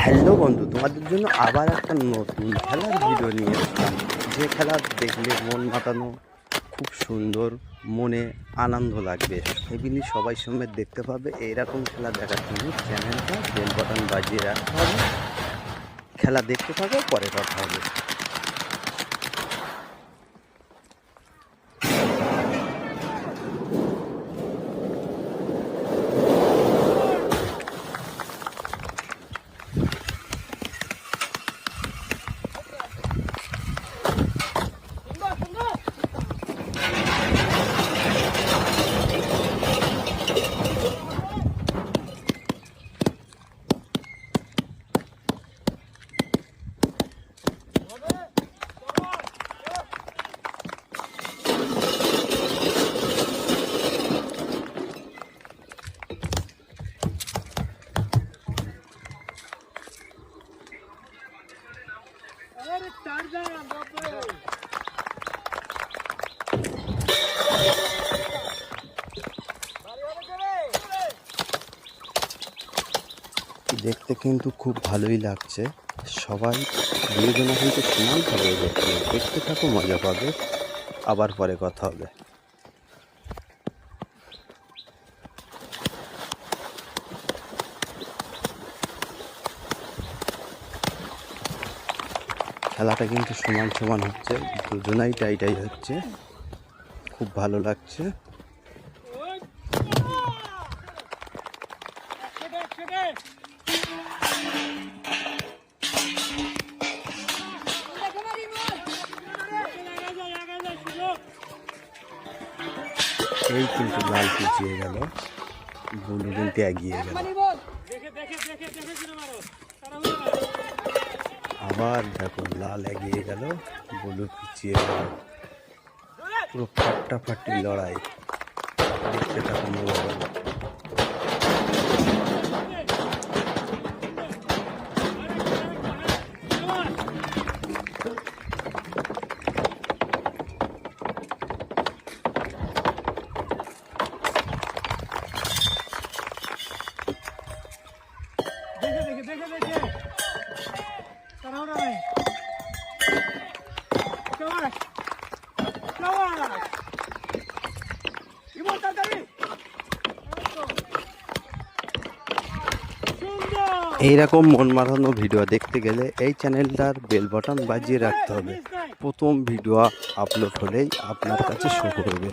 Hello বন্ধু, তোমাদের জন্য আবার একটা নতুন খেলার ভিডিও নিয়ে এসেছিলাম। যে খেলা দেখলে মন মাতানো, খুব সুন্দর, মনে আনন্দ লাগবে। এগুলি সবাই সমেত দেখতে পাবে। এইরকম খেলা দেখার জন্য চ্যানেলটা বেল বাটন বাজিয়ে রাখতে হবে। খেলা দেখতে থাকো, পরে কথা হবে। দেখতে কিন্তু খুব ভালোই লাগছে। সবাই দুজনে কিন্তু সমানভাবে দেখতে থাকো, মজা পাবে। আবার পরে কথা হবে। খেলাটা কিন্তু সমান সমান হচ্ছে, দুজনাই টাইটাই হচ্ছে, খুব ভালো লাগছে। এই কিন্তু লাল পিছিয়ে গেল, বুলু কিন্তু এগিয়ে গেল। আবার দেখো, লাল এগিয়ে গেল, বুলু পিছিয়ে গেল। পুরো ফাটাফাটি লড়াই, দেখতে থাকো মজা পাবে। এইরকম মন মাতানো ভিডিও দেখতে গেলে এই চ্যানেলটার বেল বাটন বাজিয়ে রাখতে হবে। প্রথম ভিডিও আপলোড হলেই আপনার কাছে শো করবে।